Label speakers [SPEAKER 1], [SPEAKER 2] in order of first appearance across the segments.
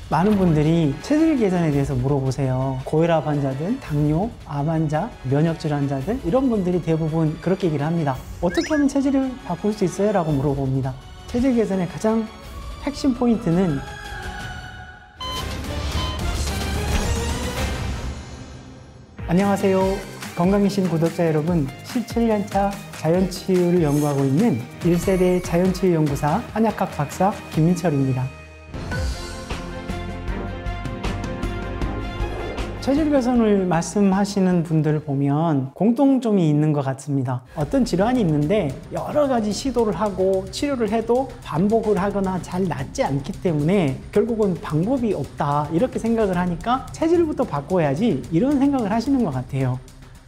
[SPEAKER 1] 많은 분들이 체질 개선에 대해서 물어보세요. 고혈압 환자든, 당뇨, 암 환자, 면역질 환자들 이런 분들이 대부분 그렇게 얘기를 합니다. 어떻게 하면 체질을 바꿀 수 있어요? 라고 물어봅니다. 체질 개선의 가장 핵심 포인트는 안녕하세요. 건강이신 구독자 여러분, 17년차 자연치유를 연구하고 있는 1세대 자연치유연구사 한약학 박사 김민철입니다. 체질 개선을 말씀하시는 분들을 보면 공통점이 있는 것 같습니다. 어떤 질환이 있는데 여러 가지 시도를 하고 치료를 해도 반복을 하거나 잘 낫지 않기 때문에 결국은 방법이 없다 이렇게 생각을 하니까 체질부터 바꿔야지 이런 생각을 하시는 것 같아요.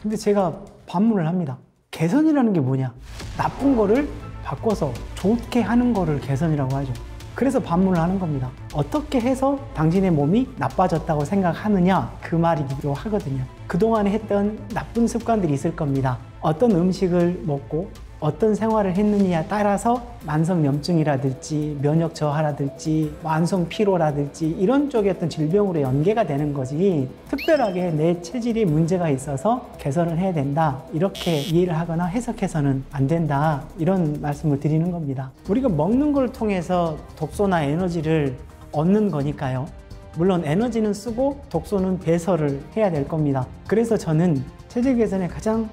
[SPEAKER 1] 근데 제가 반문을 합니다. 개선이라는 게 뭐냐? 나쁜 거를 바꿔서 좋게 하는 거를 개선이라고 하죠. 그래서 반문을 하는 겁니다. 어떻게 해서 당신의 몸이 나빠졌다고 생각하느냐? 그 말이기도 하거든요. 그동안에 했던 나쁜 습관들이 있을 겁니다. 어떤 음식을 먹고 어떤 생활을 했느냐에 따라서 만성염증이라든지 면역 저하라든지 만성 피로라든지 이런 쪽의 어떤 질병으로 연계가 되는 거지 특별하게 내 체질이 문제가 있어서 개선을 해야 된다 이렇게 이해를 하거나 해석해서는 안 된다 이런 말씀을 드리는 겁니다. 우리가 먹는 걸 통해서 독소나 에너지를 얻는 거니까요. 물론 에너지는 쓰고 독소는 배설을 해야 될 겁니다. 그래서 저는 체질 개선의 가장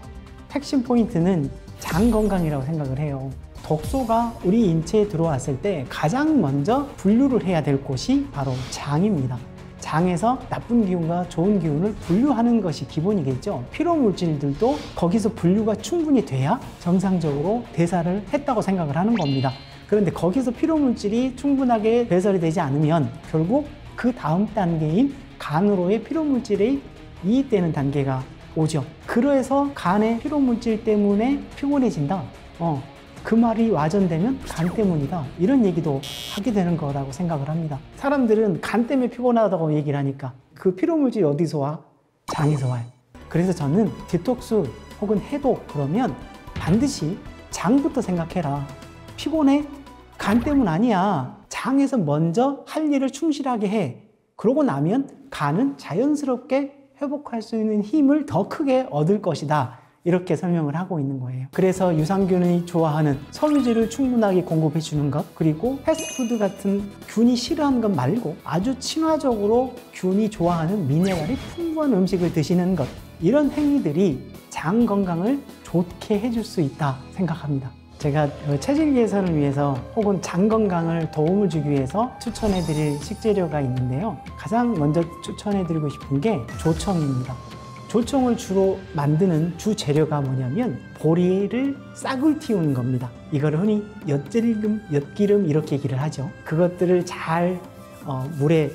[SPEAKER 1] 핵심 포인트는 장 건강이라고 생각을 해요. 독소가 우리 인체에 들어왔을 때 가장 먼저 분류를 해야 될 곳이 바로 장입니다. 장에서 나쁜 기운과 좋은 기운을 분류하는 것이 기본이겠죠. 피로 물질들도 거기서 분류가 충분히 돼야 정상적으로 대사를 했다고 생각을 하는 겁니다. 그런데 거기서 피로 물질이 충분하게 배설이 되지 않으면 결국 그 다음 단계인 간으로의 피로 물질이 이입되는 단계가 오죠. 그래서 간의 피로물질 때문에 피곤해진다. 그 말이 와전되면 간 때문이다. 이런 얘기도 하게 되는 거라고 생각을 합니다. 사람들은 간 때문에 피곤하다고 얘기를 하니까 그 피로물질이 어디서 와? 장에서 와요. 그래서 저는 디톡스 혹은 해독 그러면 반드시 장부터 생각해라. 피곤해? 간 때문 아니야. 장에서 먼저 할 일을 충실하게 해. 그러고 나면 간은 자연스럽게 회복할 수 있는 힘을 더 크게 얻을 것이다. 이렇게 설명을 하고 있는 거예요. 그래서 유산균이 좋아하는 섬유질을 충분하게 공급해 주는 것, 그리고 패스트푸드 같은 균이 싫어하는 것 말고 아주 친화적으로 균이 좋아하는 미네랄이 풍부한 음식을 드시는 것, 이런 행위들이 장 건강을 좋게 해줄 수 있다 생각합니다. 제가 체질 개선을 위해서 혹은 장 건강을 도움을 주기 위해서 추천해 드릴 식재료가 있는데요. 가장 먼저 추천해 드리고 싶은 게 조청입니다. 조청을 주로 만드는 주 재료가 뭐냐면 보리를 싹을 틔우는 겁니다. 이걸 흔히 엿질금, 엿기름 이렇게 얘기를 하죠. 그것들을 잘 물에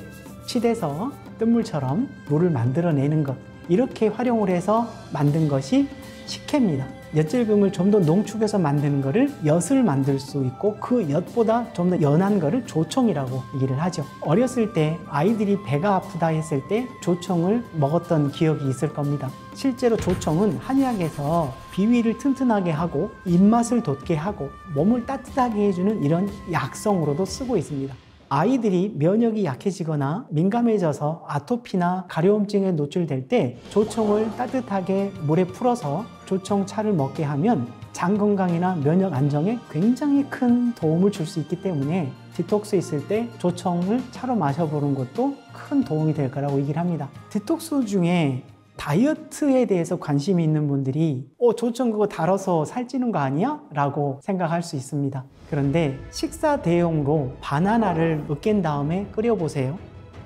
[SPEAKER 1] 치대서 뜬물처럼 물을 만들어내는 것, 이렇게 활용을 해서 만든 것이 식혜입니다. 엿질금을 좀 더 농축해서 만드는 거를 엿을 만들 수 있고 그 엿보다 좀 더 연한 거를 조청이라고 얘기를 하죠. 어렸을 때 아이들이 배가 아프다 했을 때 조청을 먹었던 기억이 있을 겁니다. 실제로 조청은 한의학에서 비위를 튼튼하게 하고 입맛을 돋게 하고 몸을 따뜻하게 해주는 이런 약성으로도 쓰고 있습니다. 아이들이 면역이 약해지거나 민감해져서 아토피나 가려움증에 노출될 때 조청을 따뜻하게 물에 풀어서 조청차를 먹게 하면 장 건강이나 면역 안정에 굉장히 큰 도움을 줄 수 있기 때문에 디톡스 있을 때 조청을 차로 마셔보는 것도 큰 도움이 될 거라고 얘기를 합니다. 디톡스 중에 다이어트에 대해서 관심이 있는 분들이 조청 그거 달아서 살찌는 거 아니야? 라고 생각할 수 있습니다. 그런데 식사 대용으로 바나나를 으깬 다음에 끓여보세요.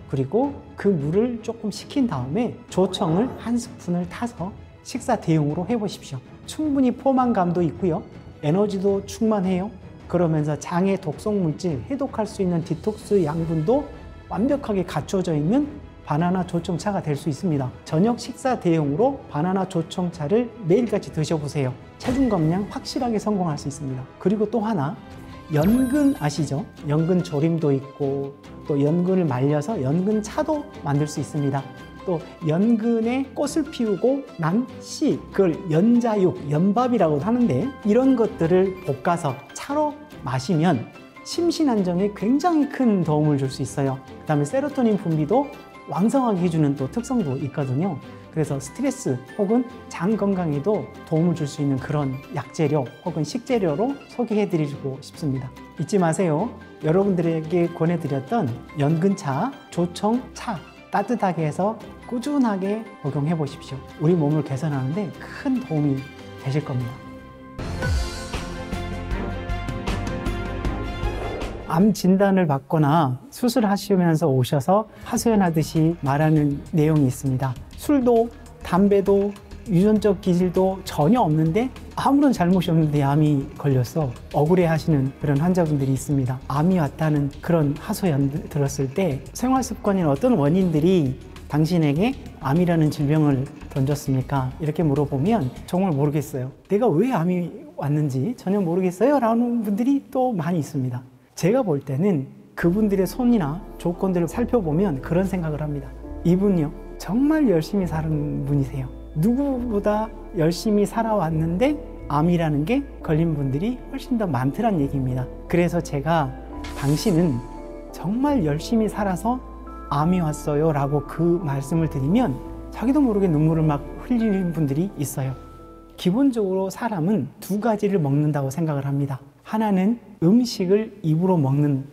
[SPEAKER 1] 그리고 그 물을 조금 식힌 다음에 조청을 한 스푼을 타서 식사 대용으로 해보십시오. 충분히 포만감도 있고요. 에너지도 충만해요. 그러면서 장의 독성 물질 해독할 수 있는 디톡스 양분도 완벽하게 갖춰져 있는 바나나 조청차가 될 수 있습니다. 저녁 식사 대용으로 바나나 조청차를 매일같이 드셔보세요. 체중 감량 확실하게 성공할 수 있습니다. 그리고 또 하나, 연근 아시죠? 연근 조림도 있고 또 연근을 말려서 연근차도 만들 수 있습니다. 또 연근의 꽃을 피우고 난 씨, 그걸 연자육, 연밥이라고 하는데 이런 것들을 볶아서 차로 마시면 심신 안정에 굉장히 큰 도움을 줄 수 있어요. 그 다음에 세로토닌 분비도 왕성하게 해주는 또 특성도 있거든요. 그래서 스트레스 혹은 장 건강에도 도움을 줄 수 있는 그런 약재료 혹은 식재료로 소개해드리고 싶습니다. 잊지 마세요. 여러분들에게 권해드렸던 연근차, 조청차 따뜻하게 해서 꾸준하게 복용해 보십시오. 우리 몸을 개선하는데 큰 도움이 되실 겁니다. 암 진단을 받거나 수술하시면서 오셔서 하소연하듯이 말하는 내용이 있습니다. 술도 담배도 유전적 기질도 전혀 없는데 아무런 잘못이 없는데 암이 걸려서 억울해 하시는 그런 환자분들이 있습니다. 암이 왔다는 그런 하소연 들었을 때 생활 습관이나 어떤 원인들이 당신에게 암이라는 질병을 던졌습니까? 이렇게 물어보면 정말 모르겠어요. 내가 왜 암이 왔는지 전혀 모르겠어요 라는 분들이 또 많이 있습니다. 제가 볼 때는 그분들의 손이나 조건들을 살펴보면 그런 생각을 합니다. 이분요, 정말 열심히 사는 분이세요. 누구보다 열심히 살아왔는데 암이라는 게 걸린 분들이 훨씬 더 많더란 얘기입니다. 그래서 제가 당신은 정말 열심히 살아서 암이 왔어요 라고 그 말씀을 드리면 자기도 모르게 눈물을 막 흘리는 분들이 있어요. 기본적으로 사람은 두 가지를 먹는다고 생각을 합니다. 하나는 음식을 입으로 먹는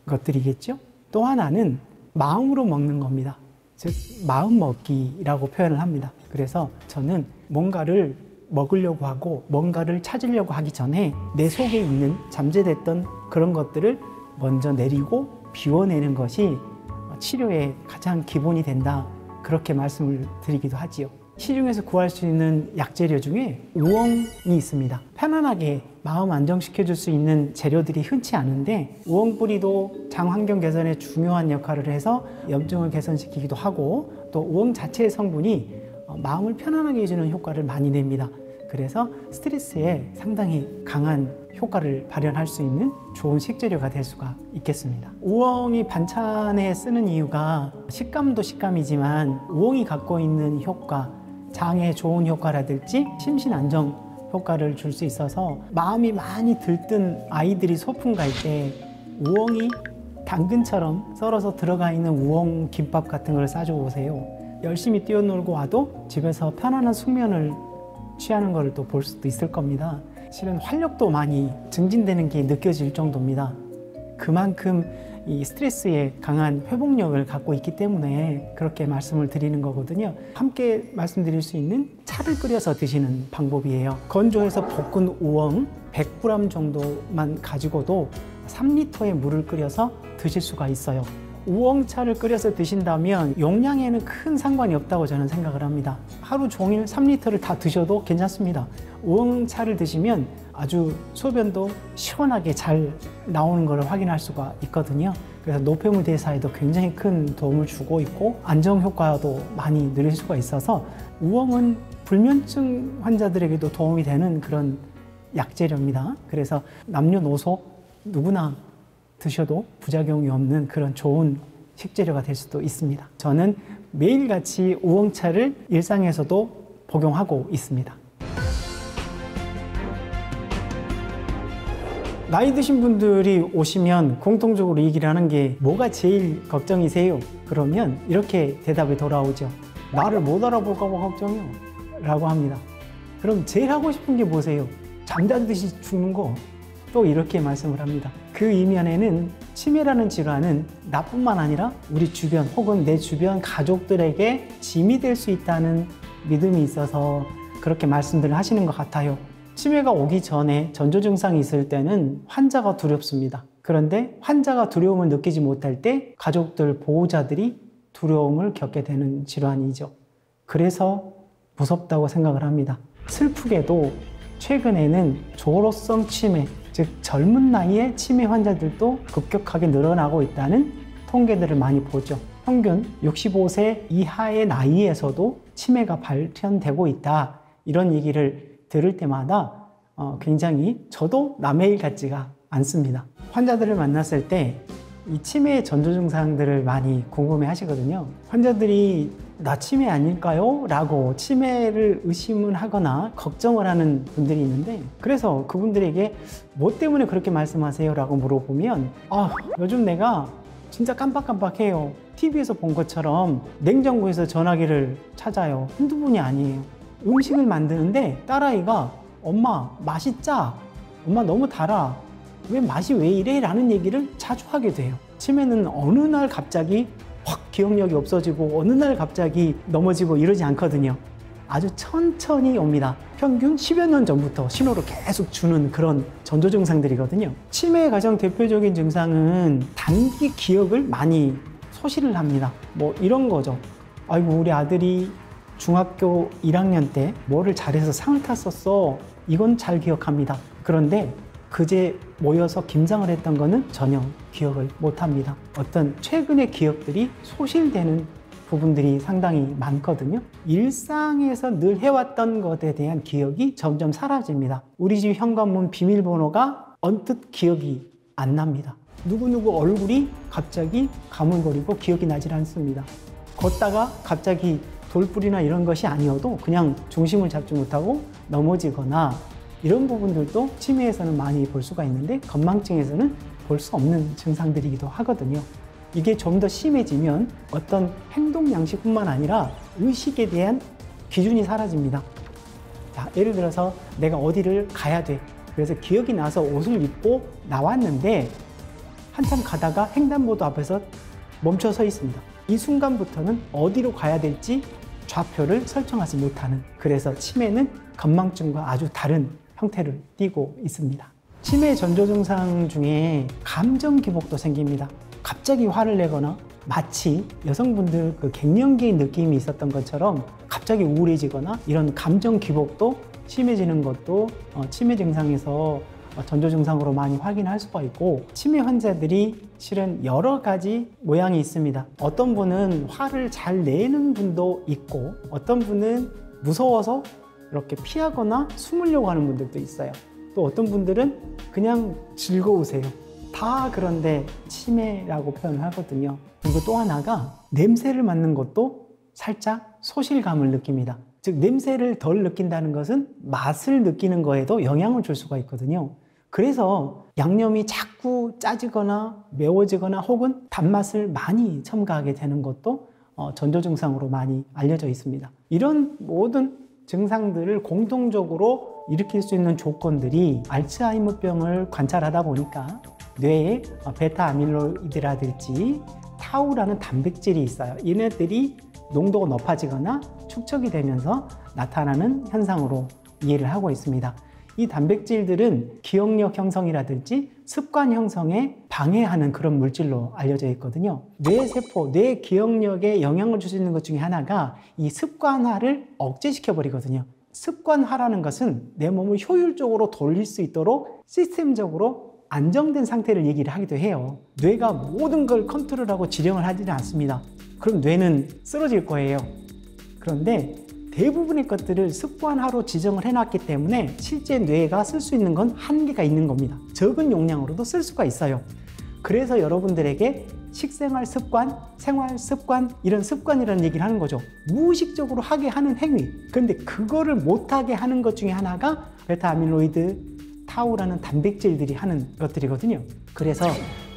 [SPEAKER 1] 것들이겠죠. 또 하나는 마음으로 먹는 겁니다. 즉 마음 먹기라고 표현을 합니다. 그래서 저는 뭔가를 먹으려고 하고 뭔가를 찾으려고 하기 전에 내 속에 있는 잠재됐던 그런 것들을 먼저 내리고 비워내는 것이 치료의 가장 기본이 된다, 그렇게 말씀을 드리기도 하지요. 시중에서 구할 수 있는 약재료 중에 우엉이 있습니다. 편안하게 마음 안정시켜줄 수 있는 재료들이 흔치 않은데 우엉 뿌리도 장 환경 개선에 중요한 역할을 해서 염증을 개선시키기도 하고 또 우엉 자체의 성분이 마음을 편안하게 해주는 효과를 많이 냅니다. 그래서 스트레스에 상당히 강한 효과를 발현할 수 있는 좋은 식재료가 될 수가 있겠습니다. 우엉이 반찬에 쓰는 이유가 식감도 식감이지만 우엉이 갖고 있는 효과, 장에 좋은 효과라든지 심신 안정 효과를 줄 수 있어서 마음이 많이 들뜬 아이들이 소풍 갈 때 우엉이 당근처럼 썰어서 들어가 있는 우엉 김밥 같은 걸 싸줘 보세요. 열심히 뛰어놀고 와도 집에서 편안한 숙면을 취하는 것을 또 볼 수도 있을 겁니다. 실은 활력도 많이 증진되는 게 느껴질 정도입니다. 그만큼 이 스트레스에 강한 회복력을 갖고 있기 때문에 그렇게 말씀을 드리는 거거든요. 함께 말씀드릴 수 있는 차를 끓여서 드시는 방법이에요. 건조해서 볶은 우엉 100g 정도만 가지고도 3리터의 물을 끓여서 드실 수가 있어요. 우엉차를 끓여서 드신다면 용량에는 큰 상관이 없다고 저는 생각을 합니다. 하루 종일 3리터를 다 드셔도 괜찮습니다. 우엉차를 드시면 아주 소변도 시원하게 잘 나오는 것을 확인할 수가 있거든요. 그래서 노폐물 대사에도 굉장히 큰 도움을 주고 있고 안정 효과도 많이 누릴 수가 있어서 우엉은 불면증 환자들에게도 도움이 되는 그런 약재료입니다. 그래서 남녀노소 누구나 드셔도 부작용이 없는 그런 좋은 식재료가 될 수도 있습니다. 저는 매일같이 우엉차를 일상에서도 복용하고 있습니다. 나이 드신 분들이 오시면 공통적으로 얘기를 하는 게 뭐가 제일 걱정이세요? 그러면 이렇게 대답이 돌아오죠. 나를 못 알아볼까 봐 걱정이요 라고 합니다. 그럼 제일 하고 싶은 게 뭐세요? 잠자듯이 죽는 거. 또 이렇게 말씀을 합니다. 그 이면에는 치매라는 질환은 나뿐만 아니라 우리 주변 혹은 내 주변 가족들에게 짐이 될 수 있다는 믿음이 있어서 그렇게 말씀들을 하시는 것 같아요. 치매가 오기 전에 전조 증상이 있을 때는 환자가 두렵습니다. 그런데 환자가 두려움을 느끼지 못할 때 가족들, 보호자들이 두려움을 겪게 되는 질환이죠. 그래서 무섭다고 생각을 합니다. 슬프게도 최근에는 조로성 치매, 즉 젊은 나이에 치매 환자들도 급격하게 늘어나고 있다는 통계들을 많이 보죠. 평균 65세 이하의 나이에서도 치매가 발현되고 있다. 이런 얘기를 들을 때마다 굉장히 저도 남의 일 같지가 않습니다. 환자들을 만났을 때 이 치매 전조 증상들을 많이 궁금해 하시거든요. 환자들이 나 치매 아닐까요? 라고 치매를 의심을 하거나 걱정을 하는 분들이 있는데, 그래서 그분들에게 뭐 때문에 그렇게 말씀하세요? 라고 물어보면, 요즘 내가 진짜 깜빡깜빡해요. TV에서 본 것처럼 냉장고에서 전화기를 찾아요. 한두 분이 아니에요. 음식을 만드는데 딸아이가 엄마 맛이 짜, 엄마 너무 달아, 왜 맛이 왜 이래? 라는 얘기를 자주 하게 돼요. 치매는 어느 날 갑자기 확 기억력이 없어지고 어느 날 갑자기 넘어지고 이러지 않거든요. 아주 천천히 옵니다. 평균 10여 년 전부터 신호를 계속 주는 그런 전조 증상들이거든요. 치매의 가장 대표적인 증상은 단기 기억을 많이 소실을 합니다. 뭐 이런 거죠. 아이고, 우리 아들이 중학교 1학년 때 뭐를 잘해서 상을 탔었어. 이건 잘 기억합니다. 그런데 그제 모여서 김장을 했던 거는 전혀 기억을 못합니다. 어떤 최근의 기억들이 소실되는 부분들이 상당히 많거든요. 일상에서 늘 해왔던 것에 대한 기억이 점점 사라집니다. 우리 집 현관문 비밀번호가 언뜻 기억이 안 납니다. 누구누구 얼굴이 갑자기 가물거리고 기억이 나질 않습니다. 걷다가 갑자기 돌불이나 이런 것이 아니어도 그냥 중심을 잡지 못하고 넘어지거나 이런 부분들도 치매에서는 많이 볼 수가 있는데, 건망증에서는 볼 수 없는 증상들이기도 하거든요. 이게 좀 더 심해지면 어떤 행동 양식뿐만 아니라 의식에 대한 기준이 사라집니다. 자, 예를 들어서 내가 어디를 가야 돼. 그래서 기억이 나서 옷을 입고 나왔는데 한참 가다가 횡단보도 앞에서 멈춰 서 있습니다. 이 순간부터는 어디로 가야 될지 좌표를 설정하지 못하는, 그래서 치매는 건망증과 아주 다른 형태를 띠고 있습니다. 치매 전조 증상 중에 감정 기복도 생깁니다. 갑자기 화를 내거나 마치 여성분들 그 갱년기 느낌이 있었던 것처럼 갑자기 우울해지거나 이런 감정 기복도 심해지는 것도 치매 증상에서 전조 증상으로 많이 확인할 수가 있고, 치매 환자들이 실은 여러 가지 모양이 있습니다. 어떤 분은 화를 잘 내는 분도 있고, 어떤 분은 무서워서 이렇게 피하거나 숨으려고 하는 분들도 있어요. 또 어떤 분들은 그냥 즐거우세요. 다 그런데 치매라고 표현을 하거든요. 그리고 또 하나가 냄새를 맡는 것도 살짝 소실감을 느낍니다. 즉, 냄새를 덜 느낀다는 것은 맛을 느끼는 거에도 영향을 줄 수가 있거든요. 그래서 양념이 자꾸 짜지거나 매워지거나 혹은 단맛을 많이 첨가하게 되는 것도 전조 증상으로 많이 알려져 있습니다. 이런 모든 증상들을 공통적으로 일으킬 수 있는 조건들이 알츠하이머병을 관찰하다 보니까 뇌에 베타 아밀로이드라든지 타우라는 단백질이 있어요. 얘네들이 농도가 높아지거나 축적이 되면서 나타나는 현상으로 이해를 하고 있습니다. 이 단백질들은 기억력 형성이라든지 습관 형성에 방해하는 그런 물질로 알려져 있거든요. 뇌세포, 뇌 기억력에 영향을 줄 수 있는 것 중에 하나가 이 습관화를 억제시켜 버리거든요. 습관화라는 것은 내 몸을 효율적으로 돌릴 수 있도록 시스템적으로 안정된 상태를 얘기를 하기도 해요. 뇌가 모든 걸 컨트롤하고 지령을 하지는 않습니다. 그럼 뇌는 쓰러질 거예요. 그런데 대부분의 것들을 습관화로 지정을 해놨기 때문에 실제 뇌가 쓸 수 있는 건 한계가 있는 겁니다. 적은 용량으로도 쓸 수가 있어요. 그래서 여러분들에게 식생활 습관, 생활 습관, 이런 습관이라는 얘기를 하는 거죠. 무의식적으로 하게 하는 행위. 그런데 그거를 못하게 하는 것 중에 하나가 베타 아밀로이드, 타우라는 단백질들이 하는 것들이거든요. 그래서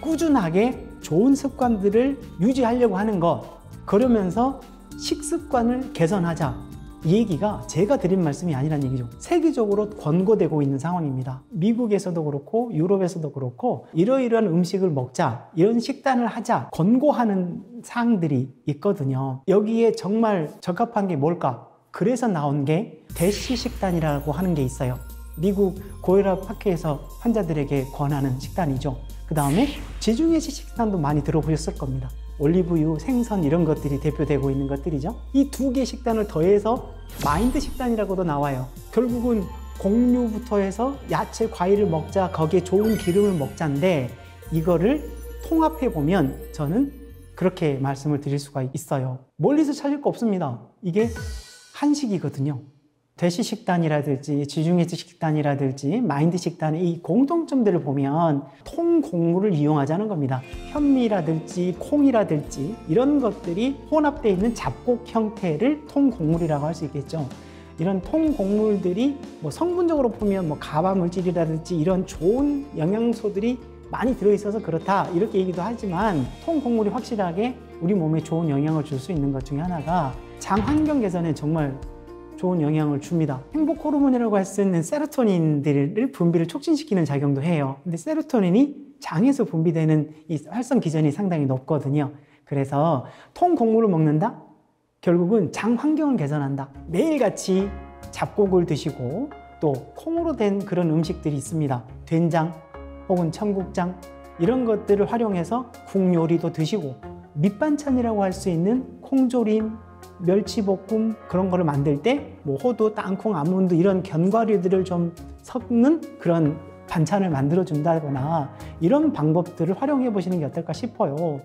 [SPEAKER 1] 꾸준하게 좋은 습관들을 유지하려고 하는 것, 그러면서 식습관을 개선하자. 이 얘기가 제가 드린 말씀이 아니란 얘기죠. 세계적으로 권고되고 있는 상황입니다. 미국에서도 그렇고 유럽에서도 그렇고 이러이러한 음식을 먹자, 이런 식단을 하자 권고하는 사항들이 있거든요. 여기에 정말 적합한 게 뭘까? 그래서 나온 게 대시 식단이라고 하는 게 있어요. 미국 고혈압 학회에서 환자들에게 권하는 식단이죠. 그 다음에 지중해식 식단도 많이 들어보셨을 겁니다. 올리브유, 생선 이런 것들이 대표되고 있는 것들이죠. 이 두 개 식단을 더해서 마인드 식단이라고도 나와요. 결국은 곡류부터 해서 야채, 과일을 먹자, 거기에 좋은 기름을 먹자인데 이거를 통합해 보면 저는 그렇게 말씀을 드릴 수가 있어요. 멀리서 찾을 거 없습니다. 이게 한식이거든요. 대시 식단이라든지 지중해식 식단이라든지 마인드 식단의 이 공통점들을 보면 통곡물을 이용하자는 겁니다. 현미라든지 콩이라든지 이런 것들이 혼합되어 있는 잡곡 형태를 통곡물이라고 할 수 있겠죠. 이런 통곡물들이 뭐 성분적으로 보면 뭐 가마 물질이라든지 이런 좋은 영양소들이 많이 들어있어서 그렇다 이렇게 얘기도 하지만 통곡물이 확실하게 우리 몸에 좋은 영향을 줄 수 있는 것 중에 하나가 장 환경 개선에 정말 좋은 영향을 줍니다. 행복 호르몬이라고 할 수 있는 세로토닌들을 분비를 촉진시키는 작용도 해요. 근데 세로토닌이 장에서 분비되는 이 활성 기전이 상당히 높거든요. 그래서 통곡물을 먹는다? 결국은 장 환경을 개선한다. 매일같이 잡곡을 드시고 또 콩으로 된 그런 음식들이 있습니다. 된장 혹은 청국장 이런 것들을 활용해서 국 요리도 드시고 밑반찬이라고 할 수 있는 콩조림, 멸치볶음 그런 거를 만들 때 뭐 호두, 땅콩, 아몬드 이런 견과류들을 좀 섞는 그런 반찬을 만들어 준다거나 이런 방법들을 활용해 보시는 게 어떨까 싶어요.